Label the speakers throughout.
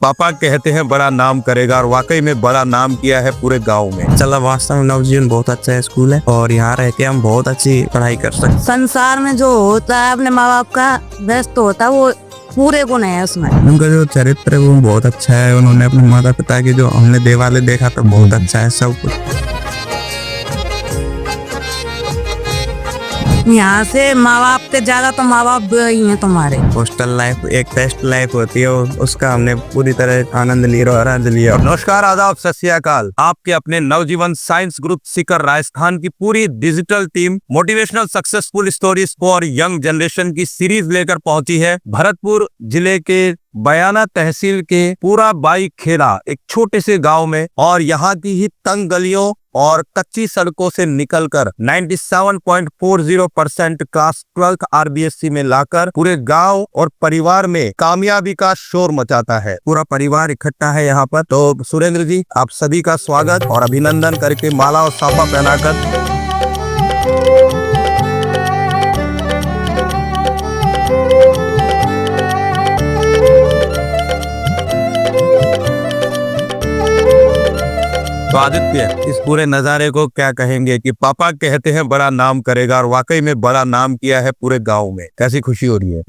Speaker 1: पापा कहते हैं बड़ा नाम करेगा और वाकई में बड़ा नाम किया है पूरे गांव में।
Speaker 2: चला वास्तव में नवजीवन बहुत अच्छा स्कूल है और यहाँ रह के हम बहुत अच्छी पढ़ाई कर सकते हैं।
Speaker 3: संसार में जो होता है अपने माँ बाप का व्यस्त होता है वो पूरे गुण है उसमें।
Speaker 2: उनका जो चरित्र है वो बहुत अच्छा है। उन्होंने अपने माता पिता की जो हमने देवालय देखा तो बहुत अच्छा है सब कुछ।
Speaker 3: यहाँ से माँ बाप के ज्यादा तो माँ बाप ही हैं तुम्हारे।
Speaker 2: हॉस्टल लाइफ एक बेस्ट लाइफ होती है, उसका हमने पूरी तरह आनंद लिया और आनंद लिया।
Speaker 1: नमस्कार, आदाब, सत श्री अकाल। आपके अपने नवजीवन साइंस ग्रुप सीकर राजस्थान की पूरी digital team motivational successful stories for young generation की सीरीज लेकर पहुंची है भरतपुर जिले के बयाना तहसील के पूरा बाई खेड़ा एक छोटे से गांव में। और यहाँ की ही तंग गलियों और कच्ची सड़कों से निकलकर 97.40% क्लास 12th RBSC में लाकर पूरे गांव और परिवार में कामयाबी का शोर मचाता है। पूरा परिवार इकट्ठा है यहाँ पर। तो सुरेंद्र जी, आप सभी का स्वागत और अभिनंदन करके माला और साफा पहनाकर तो आदित्य, इस पूरे नजारे को क्या कहेंगे कि पापा कहते हैं बड़ा नाम करेगा और वाकई में बड़ा नाम किया है पूरे गांव में। कैसी खुशी हो रही है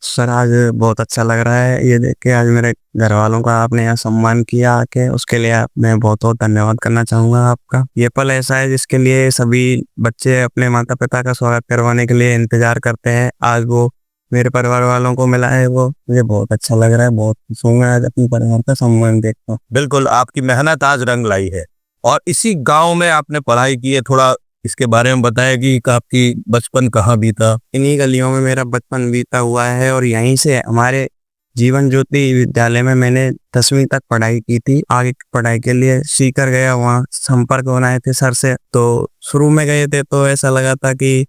Speaker 2: सर? आज बहुत अच्छा लग रहा है ये देख के। आज मेरे घर वालों का आपने यहाँ सम्मान किया आके, उसके लिए मैं बहुत बहुत धन्यवाद करना चाहूंगा आपका। ये पल ऐसा है जिसके लिए सभी बच्चे अपने माता पिता का स्वागत करवाने के लिए इंतजार करते हैं। आज वो मेरे परिवार वालों को मिला है, वो मुझे बहुत अच्छा लग रहा है। बहुत खुश हूँ मैं आज अपने परिवार का सम्मान देखता हूँ।
Speaker 1: बिल्कुल, आपकी मेहनत आज रंग लाई है और इसी गांव में आपने पढ़ाई की है। थोड़ा इसके बारे में बताया कि आपकी बचपन कहाँ बीता।
Speaker 2: इन्हीं गलियों में मेरा बचपन बीता हुआ है और यहीं से हमारे जीवन ज्योति विद्यालय में मैंने 10वीं तक पढ़ाई की थी। आगे की पढ़ाई के लिए सीकर गया, वहाँ संपर्क बनाए थे सर से। तो शुरू में गए थे तो ऐसा लगा था कि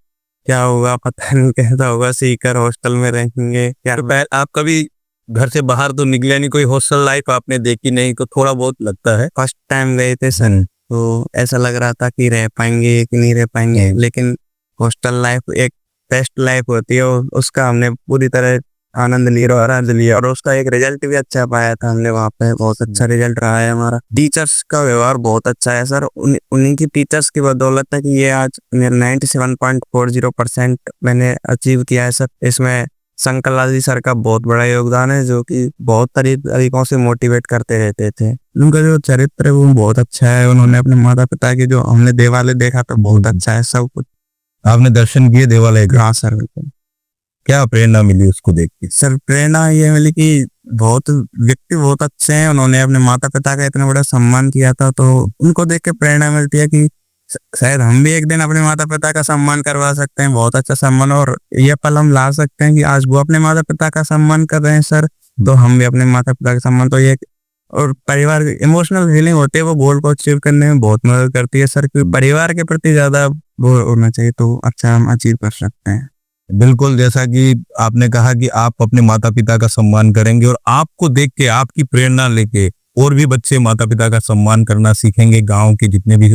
Speaker 2: क्या होगा पता नहीं, कैसा होगा, सीकर हॉस्टल में रहेंगे क्या।
Speaker 1: आप कभी घर से बाहर तो निकले नहीं, कोई हॉस्टल लाइफ आपने देखी नहीं, तो थोड़ा बहुत लगता है।
Speaker 2: फर्स्ट टाइम गए थे सर तो ऐसा लग रहा था कि रह पाएंगे कि नहीं रह पाएंगे, लेकिन हॉस्टल लाइफ एक बेस्ट लाइफ होती है, उसका हमने पूरी तरह आनंद लिया और आनंद लिया। और उसका एक रिजल्ट भी अच्छा पाया था हमने वहाँ पे। बहुत अच्छा रिजल्ट रहा है हमारा। टीचर्स का व्यवहार बहुत अच्छा है सर। उन्हीं की टीचर्स की बदौलत है कि ये आज 97.40% मैंने अचीव किया है सर। इसमें शंकर जी सर का बहुत बड़ा योगदान है, जो कि बहुत तरीकों से मोटिवेट करते रहते थे। उनका जो चरित्र है वो बहुत अच्छा है। उन्होंने अपने माता पिता की जो हमने देवालय देखा तो बहुत अच्छा है सब कुछ।
Speaker 1: आपने दर्शन किए देवालय का?
Speaker 2: हाँ सर, बिल्कुल।
Speaker 1: क्या प्रेरणा मिली उसको देख के?
Speaker 2: सर प्रेरणा ये मिली कि बहुत व्यक्ति बहुत अच्छे हैं। उन्होंने अपने माता पिता का इतना बड़ा सम्मान किया था, तो उनको देख के प्रेरणा मिलती है कि शायद हम भी एक दिन अपने माता पिता का सम्मान करवा सकते हैं, बहुत अच्छा सम्मान। और ये पल हम ला सकते हैं कि आज वो अपने माता पिता का सम्मान कर रहे हैं सर, तो हम भी अपने माता पिता का सम्मान। तो ये और परिवार इमोशनल फीलिंग होती है, वो गोल को अचीव करने में बहुत मदद करती है सर। क्योंकि परिवार के प्रति ज्यादा वो होना चाहिए तो अच्छा हम अचीव कर सकते हैं।
Speaker 1: बिल्कुल, जैसा कि आपने कहा कि आप अपने माता पिता का सम्मान करेंगे और आपको देख के, आपकी प्रेरणा लेके और भी बच्चे माता पिता का सम्मान करना सीखेंगे, गांव के जितने भी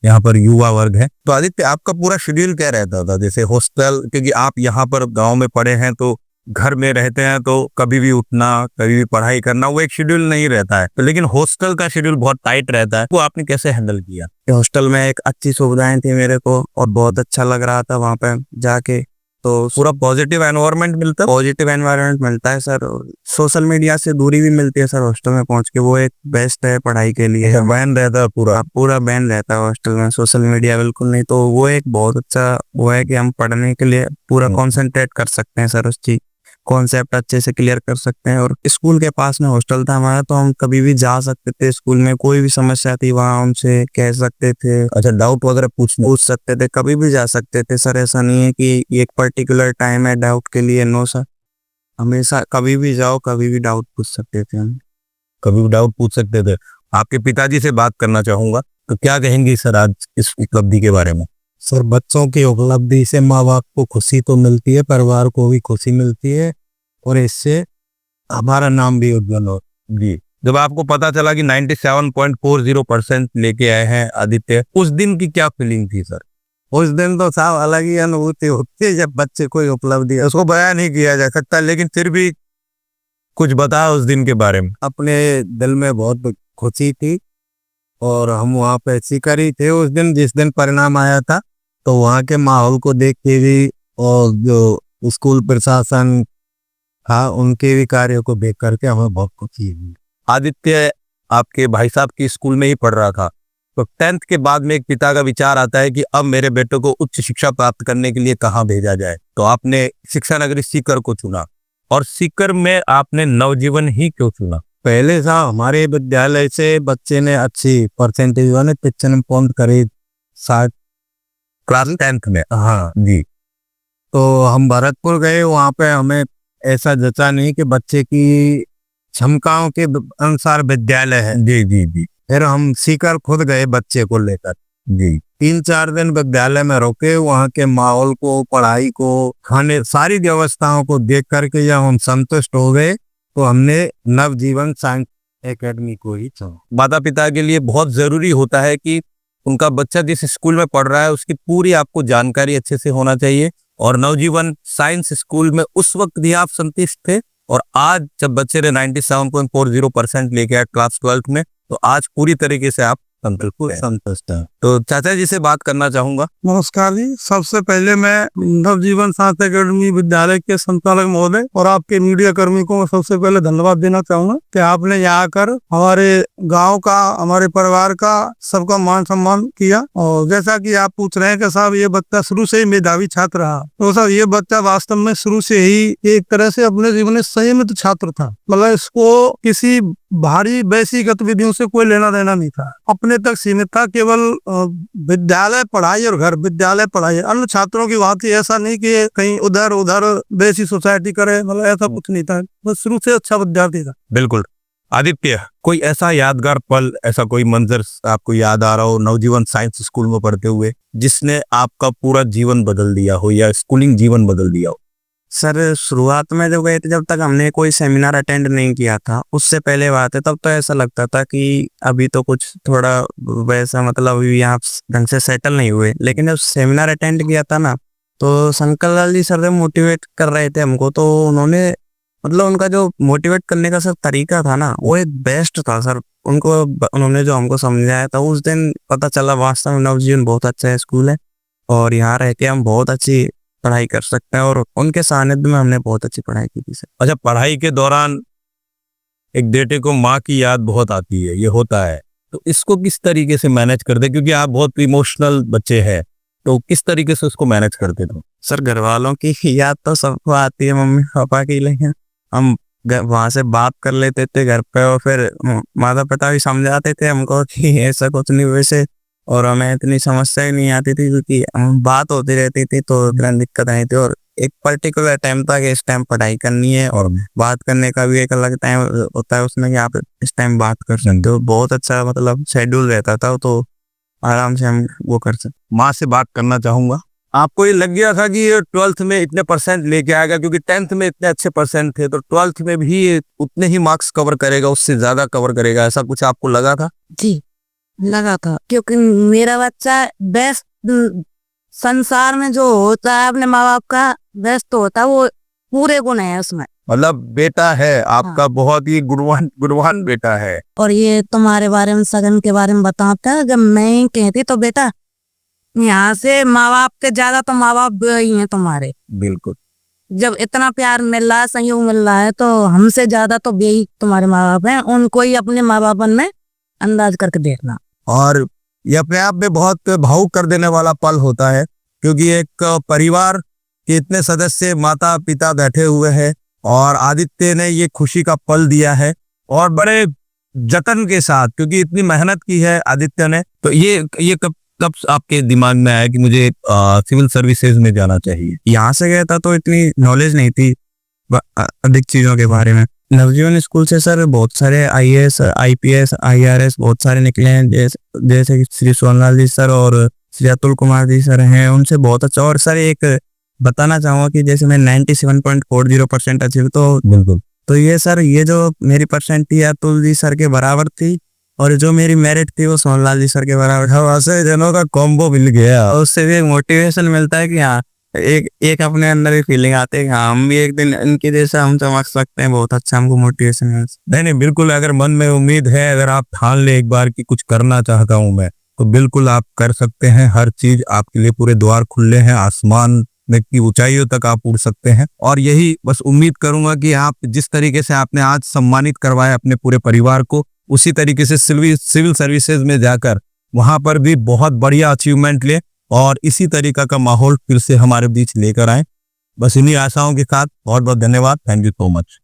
Speaker 1: यहाँ पर युवा वर्ग है। तो आदित्य, आपका पूरा शेड्यूल क्या रहता था? जैसे हॉस्टल, क्योंकि आप यहाँ पर गांव में पढ़े हैं तो घर में रहते हैं, तो कभी भी उठना, कभी भी पढ़ाई करना, वो एक शेड्यूल नहीं रहता है। तो लेकिन हॉस्टल का शेड्यूल बहुत टाइट रहता है, वो आपने कैसे हैंडल किया?
Speaker 2: हॉस्टल में एक अच्छी सुविधाएं थी मेरे को और बहुत अच्छा लग रहा था वहाँ पे जाके। तो
Speaker 1: पूरा पॉजिटिव एनवायरनमेंट मिलता है?
Speaker 2: पॉजिटिव एनवायरनमेंट मिलता है सर। सोशल मीडिया से दूरी भी मिलती है सर हॉस्टल में पहुंच के, वो एक बेस्ट है पढ़ाई के लिए।
Speaker 1: बैन रहता है
Speaker 2: पूरा बैन रहता है हॉस्टल में, सोशल मीडिया बिल्कुल नहीं। तो वो एक बहुत अच्छा वो है कि हम पढ़ने के लिए पूरा कॉन्सेंट्रेट कर सकते हैं सर, उस चीज कॉन्सेप्ट अच्छे से क्लियर कर सकते हैं। और स्कूल के पास में हॉस्टल था हमारा, तो हम कभी भी जा सकते थे। स्कूल में कोई भी समस्या थी वहाँ उनसे कह सकते थे।
Speaker 1: अच्छा, डाउट वगैरह पूछ
Speaker 2: सकते थे, कभी भी जा सकते थे सर। ऐसा नहीं है कि एक पर्टिकुलर टाइम है डाउट के लिए। नो सर, हमेशा कभी भी जाओ, कभी भी डाउट पूछ सकते थे हम।
Speaker 1: कभी भी डाउट पूछ सकते थे। आपके पिताजी से बात करना चाहूंगा, तो क्या कहेंगे सर आज इस उपलब्धि के बारे में?
Speaker 4: सर, बच्चों की उपलब्धि से माँ बाप को खुशी तो मिलती है, परिवार को भी खुशी मिलती है और इससे हमारा नाम भी उज्जवल हो।
Speaker 1: जी, जब आपको पता चला कि 97.40% लेके आए हैं आदित्य, उस दिन की क्या फीलिंग थी सर?
Speaker 4: उस दिन तो साहब अलग ही अनुभूति होती है जब बच्चे कोई उपलब्धि
Speaker 1: उसको बयान नहीं किया जा सकता, लेकिन फिर भी कुछ बताया उस दिन के बारे में।
Speaker 4: अपने दिल में बहुत खुशी थी और हम वहाँ पे सीकर ही थे उस दिन जिस दिन परिणाम आया था। तो वहाँ के माहौल को देख के भी और जो स्कूल प्रशासन था उनके भी कार्यों को देख करके हमें बहुत खुशी हुई।
Speaker 1: आदित्य आपके भाई साहब की स्कूल में ही पढ़ रहा था, तो 10th के बाद में एक पिता का विचार आता है कि अब मेरे बेटे को उच्च शिक्षा प्राप्त करने के लिए कहाँ भेजा जाए। तो आपने शिक्षा नगरी सीकर को चुना, और सीकर में आपने नवजीवन ही क्यों चुना?
Speaker 4: पहले था हमारे विद्यालय से बच्चे ने अच्छी परसेंटेज वाले 95 पॉइंट करीब 60।
Speaker 1: क्लास 10th में?
Speaker 4: हाँ
Speaker 1: जी।
Speaker 4: तो हम भरतपुर गए, वहाँ पे हमें ऐसा जचा नहीं कि बच्चे की क्षमताओं के अनुसार विद्यालय है।
Speaker 1: जी जी जी
Speaker 4: फिर हम सीकर खुद गए बच्चे को लेकर।
Speaker 1: जी।
Speaker 4: 3-4 दिन विद्यालय में रुके, वहाँ के माहौल को, पढ़ाई को, खाने, सारी व्यवस्थाओं को देख करके जब हम संतुष्ट हो गए तो हमने नवजीवन साइंस एकेडमी को ही चुना।
Speaker 1: माता पिता के लिए बहुत जरूरी होता है कि उनका बच्चा जिस स्कूल में पढ़ रहा है उसकी पूरी आपको जानकारी अच्छे से होना चाहिए, और नवजीवन साइंस स्कूल में उस वक्त भी आप संतुष्ट थे, और आज जब बच्चे ने 97.40% लेके आए क्लास 12th में, तो आज पूरी तरीके से आप
Speaker 4: संतुष्ट है।
Speaker 1: तो चाचा जी से बात करना चाहूंगा।
Speaker 5: नमस्कार जी। सबसे पहले मैं नवजीवन साइंस एकेडमी विद्यालय के संचालक महोदय और आपके मीडिया कर्मी को सबसे पहले धन्यवाद देना चाहूंगा कि आपने यहाँ आकर हमारे गांव का, हमारे परिवार का, सबका मान सम्मान किया। और जैसा कि आप पूछ रहे हैं कि साहब ये बच्चा शुरू से ही मेधावी छात्र रहा, तो साहब ये बच्चा वास्तव में शुरू से ही एक तरह से अपने जीवन में संयमित छात्र था। मतलब इसको किसी भारी वैसी गतिविधियों से कोई लेना देना नहीं था, अपने तक सीमित था। केवल विद्यालय पढ़ाई और घर, विद्यालय पढ़ाई। अन्य छात्रों की बात ऐसा नहीं कि कहीं उधर उधर वैसी सोसाइटी करे, मतलब ऐसा कुछ नहीं था। बस शुरू से अच्छा विद्यार्थी था।
Speaker 1: बिल्कुल। आदित्य, कोई ऐसा यादगार पल, ऐसा कोई मंजर आपको याद आ रहा हो नवजीवन साइंस स्कूल में पढ़ते हुए जिसने आपका पूरा जीवन बदल दिया हो या स्कूलिंग जीवन बदल दिया हो?
Speaker 2: सर शुरुआत में जब गए थे, जब तक हमने कोई सेमिनार अटेंड नहीं किया था, उससे पहले बात है, तब तो ऐसा लगता था कि अभी तो कुछ थोड़ा वैसा, मतलब अभी यहाँ ढंग से सेटल नहीं हुए। लेकिन जब सेमिनार अटेंड किया था ना, तो शंकर लाल जी सर जब मोटिवेट कर रहे थे हमको, तो उन्होंने, मतलब उनका जो मोटिवेट करने का सर तरीका था ना, वो एक बेस्ट था सर। उन्होंने जो हमको समझाया था, उस दिन पता चला वास्तव में नवजीवन बहुत अच्छा स्कूल है और यहाँ रह के हम बहुत अच्छी पढ़ाई कर सकते हैं। और उनके सानिध्य में हमने बहुत अच्छी पढ़ाई की थी सर।
Speaker 1: अच्छा, पढ़ाई के दौरान एक बेटे को माँ की याद बहुत आती है, ये होता है, तो इसको किस तरीके से मैनेज करते? क्योंकि आप बहुत इमोशनल बच्चे हैं, तो किस तरीके से उसको मैनेज करते थे?
Speaker 2: सर घर वालों की याद तो सबको आती है, मम्मी पापा की, लेकिन हम वहां से बात कर लेते थे घर पे, और फिर माता पिता भी समझाते थे हमको कि ऐसा कुछ नहीं वैसे, और हमें इतनी समस्या ही नहीं आती थी क्योंकि बात होती रहती थी, तो इतना दिक्कत नहीं थी। और एक पर्टिकुलर टाइम था कि इस टाइम पढ़ाई करनी है, और बात करने का भी एक अलग टाइम होता है उसमें कि आप इस टाइम बात कर सकते हो। बहुत अच्छा मतलब शेड्यूल रहता था, तो आराम से हम वो कर सकते।
Speaker 1: माँ से बात करना चाहूंगा। आपको ये लग गया था कि ये 12th में इतने परसेंट लेके आएगा, क्योंकि 10th में इतने अच्छे परसेंट थे, तो 12th में भी ये उतने ही मार्क्स कवर करेगा, उससे ज्यादा कवर करेगा, ऐसा कुछ आपको लगा था?
Speaker 3: जी लगा था, क्योंकि मेरा बच्चा बेस्ट संसार में जो होता है अपने माँ बाप का बेस्ट होता है, वो पूरे गुण है उसमें।
Speaker 1: मतलब बेटा है आपका बहुत ही गुणवान बेटा है।
Speaker 3: और ये तुम्हारे बारे में, सगन के बारे में बताता है, जब मैं कहती तो बेटा यहाँ से माँ बाप के ज्यादा तो माँ बाप ही हैं तुम्हारे।
Speaker 1: बिल्कुल।
Speaker 3: जब इतना प्यार मिल रहा है, सहयोग मिल रहा है, तो हमसे ज्यादा तो यही तुम्हारे माँ बाप हैं। उनको ही अपने माँ बाप में अंदाज करके देखना।
Speaker 1: और ये अपने आप में बहुत भावुक कर देने वाला पल होता है, क्योंकि एक परिवार के इतने सदस्य, माता पिता बैठे हुए हैं, और आदित्य ने ये खुशी का पल दिया है, और बड़े जतन के साथ, क्योंकि इतनी मेहनत की है आदित्य ने। तो ये कब आपके दिमाग में आया कि मुझे सिविल सर्विसेज में जाना चाहिए?
Speaker 2: यहाँ से गया था तो इतनी नॉलेज नहीं थी अधिक चीजों के बारे में। नवजीवन स्कूल से सर बहुत सारे IAS, IPS, IRS बहुत सारे निकले हैं, जैसे कि श्री सोनलाल जी सर और श्री अतुल कुमार जी सर हैं, उनसे बहुत अच्छा। और सर एक बताना चाहूंगा कि जैसे मैं 97.40% अचीव, तो
Speaker 1: बिल्कुल,
Speaker 2: तो ये सर, ये जो मेरी परसेंट थी अतुल जी सर के बराबर थी, और जो मेरी मेरिट थी वो सोनलाल जी सर के बराबर था।
Speaker 1: ऐसे जनों का कॉम्बो मिल गया,
Speaker 2: और उससे भी एक मोटिवेशन मिलता है कि हाँ एक एक अपने अंदर ही फीलिंग आती है कि हाँ हम भी एक दिन इनके जैसा हम चमक सकते हैं। बहुत अच्छा हमको मोटिवेशन है।
Speaker 1: नहीं नहीं, बिल्कुल, अगर मन में उम्मीद है, अगर आप ठान ले एक बार कि कुछ करना चाहता हूं मैं, तो बिल्कुल आप कर सकते हैं। हर चीज आपके लिए, पूरे द्वार खुले हैं, आसमान में की ऊंचाइयों तक आप उड़ सकते हैं। और यही बस उम्मीद करूंगा कि आप जिस तरीके से आपने आज सम्मानित करवाया अपने पूरे परिवार को, उसी तरीके से सिविल सर्विसेज में जाकर वहां पर भी बहुत बढ़िया अचीवमेंट ले और इसी तरीका का माहौल फिर से हमारे बीच लेकर आए। बस इन्हीं आशाओं के साथ बहुत बहुत धन्यवाद। Thank you so much.